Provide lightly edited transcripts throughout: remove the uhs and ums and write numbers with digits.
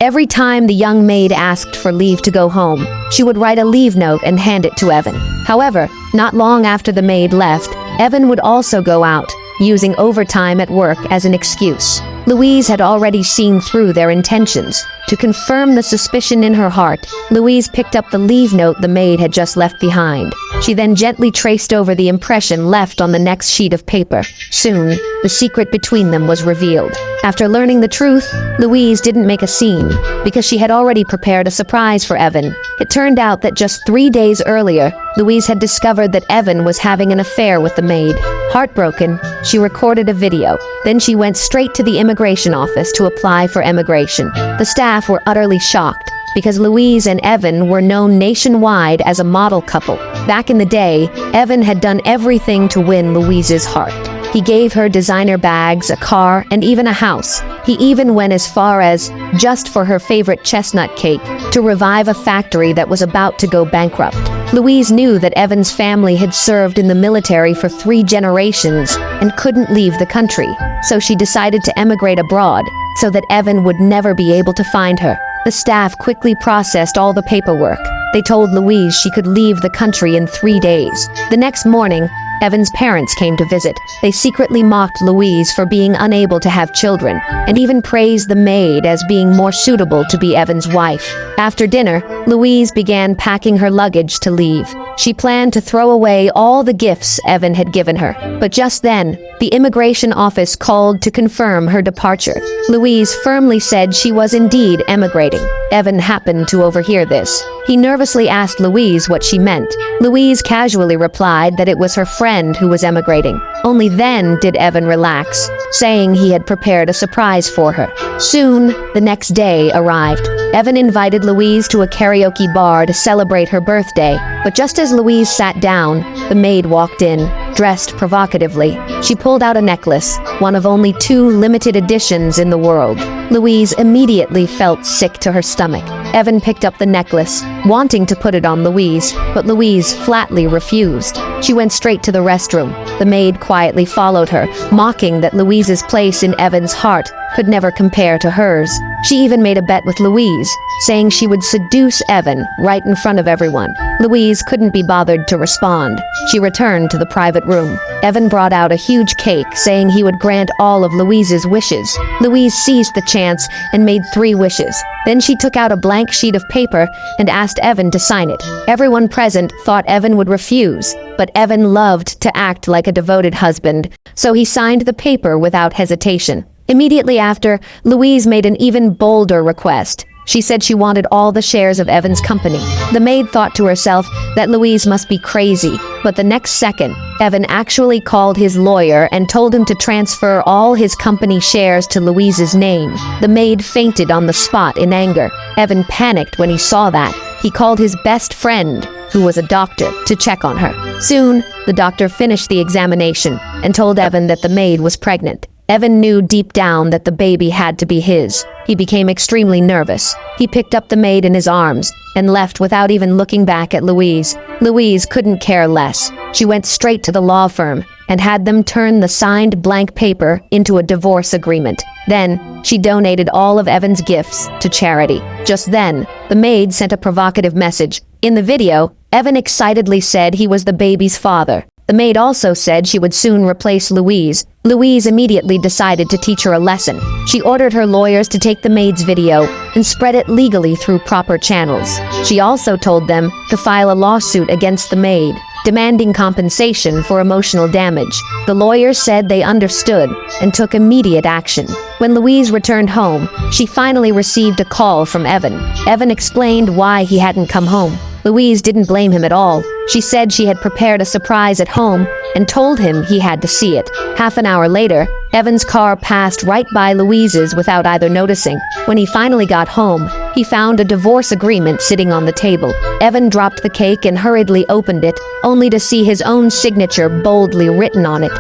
Every time the young maid asked for leave to go home, she would write a leave note and hand it to Evan. However, not long after the maid left, Evan would also go out, using overtime at work as an excuse. Louise had already seen through their intentions. To confirm the suspicion in her heart, Louise picked up the leave note the maid had just left behind. She then gently traced over the impression left on the next sheet of paper. Soon, the secret between them was revealed. After learning the truth, Louise didn't make a scene, because she had already prepared a surprise for Evan. It turned out that just 3 days earlier, Louise had discovered that Evan was having an affair with the maid. Heartbroken, she recorded a video. Then she went straight to the immigration office to apply for immigration. The staff were utterly shocked, because Louise and Evan were known nationwide as a model couple. Back in the day, Evan had done everything to win Louise's heart. He gave her designer bags, a car, and even a house. He even went as far as, just for her favorite chestnut cake, to revive a factory that was about to go bankrupt. Louise knew that Evan's family had served in the military for 3 generations and couldn't leave the country, so she decided to emigrate abroad so that Evan would never be able to find her. The staff quickly processed all the paperwork. They told Louise she could leave the country in 3 days. The next morning, Evan's parents came to visit. They secretly mocked Louise for being unable to have children, and even praised the maid as being more suitable to be Evan's wife. After dinner, Louise began packing her luggage to leave. She planned to throw away all the gifts Evan had given her. But just then, the immigration office called to confirm her departure. Louise firmly said she was indeed emigrating. Evan happened to overhear this. He nervously asked Louise what she meant. Louise casually replied that it was her friend who was emigrating. Only then did Evan relax, saying he had prepared a surprise for her. Soon, the next day arrived. Evan invited Louise to a karaoke bar to celebrate her birthday, but just as Louise sat down, the maid walked in, dressed provocatively. She pulled out a necklace, one of only 2 limited editions in the world. Louise immediately felt sick to her stomach. Evan picked up the necklace, wanting to put it on Louise, but Louise flatly refused. She went straight to the restroom. The maid quietly followed her, mocking that Louise's place in Evan's heart could never compare to hers. She even made a bet with Louise, saying she would seduce Evan right in front of everyone. Louise couldn't be bothered to respond. She returned to the private room. Evan brought out a huge cake, saying he would grant all of Louise's wishes. Louise seized the chance and made 3 wishes. Then she took out a blank sheet of paper and asked Evan to sign it. Everyone present thought Evan would refuse, but Evan loved to act like a devoted husband, so he signed the paper without hesitation. Immediately after, Louise made an even bolder request. She said she wanted all the shares of Evan's company. The maid thought to herself that Louise must be crazy, but the next second, Evan actually called his lawyer and told him to transfer all his company shares to Louise's name. The maid fainted on the spot in anger. Evan panicked when he saw that. He called his best friend, who was a doctor, to check on her. Soon, the doctor finished the examination and told Evan that the maid was pregnant. Evan knew deep down that the baby had to be his. He became extremely nervous. He picked up the maid in his arms and left without even looking back at Louise. Louise couldn't care less. She went straight to the law firm and had them turn the signed blank paper into a divorce agreement. Then, she donated all of Evan's gifts to charity. Just then, the maid sent a provocative message. In the video, Evan excitedly said he was the baby's father. The maid also said she would soon replace Louise. Louise immediately decided to teach her a lesson. She ordered her lawyers to take the maid's video and spread it legally through proper channels. She also told them to file a lawsuit against the maid, demanding compensation for emotional damage. The lawyers said they understood and took immediate action. When Louise returned home, she finally received a call from Evan. Evan explained why he hadn't come home. Louise didn't blame him at all. She said she had prepared a surprise at home and told him he had to see it. Half an hour later, Evan's car passed right by Louise's without either noticing. When he finally got home, he found a divorce agreement sitting on the table. Evan dropped the cake and hurriedly opened it, only to see his own signature boldly written on it.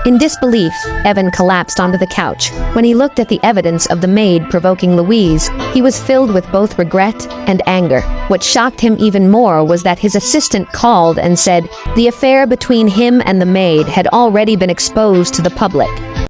In disbelief, Evan collapsed onto the couch. When he looked at the evidence of the maid provoking Louise, he was filled with both regret and anger. What shocked him even more was that his assistant called and said the affair between him and the maid had already been exposed to the public.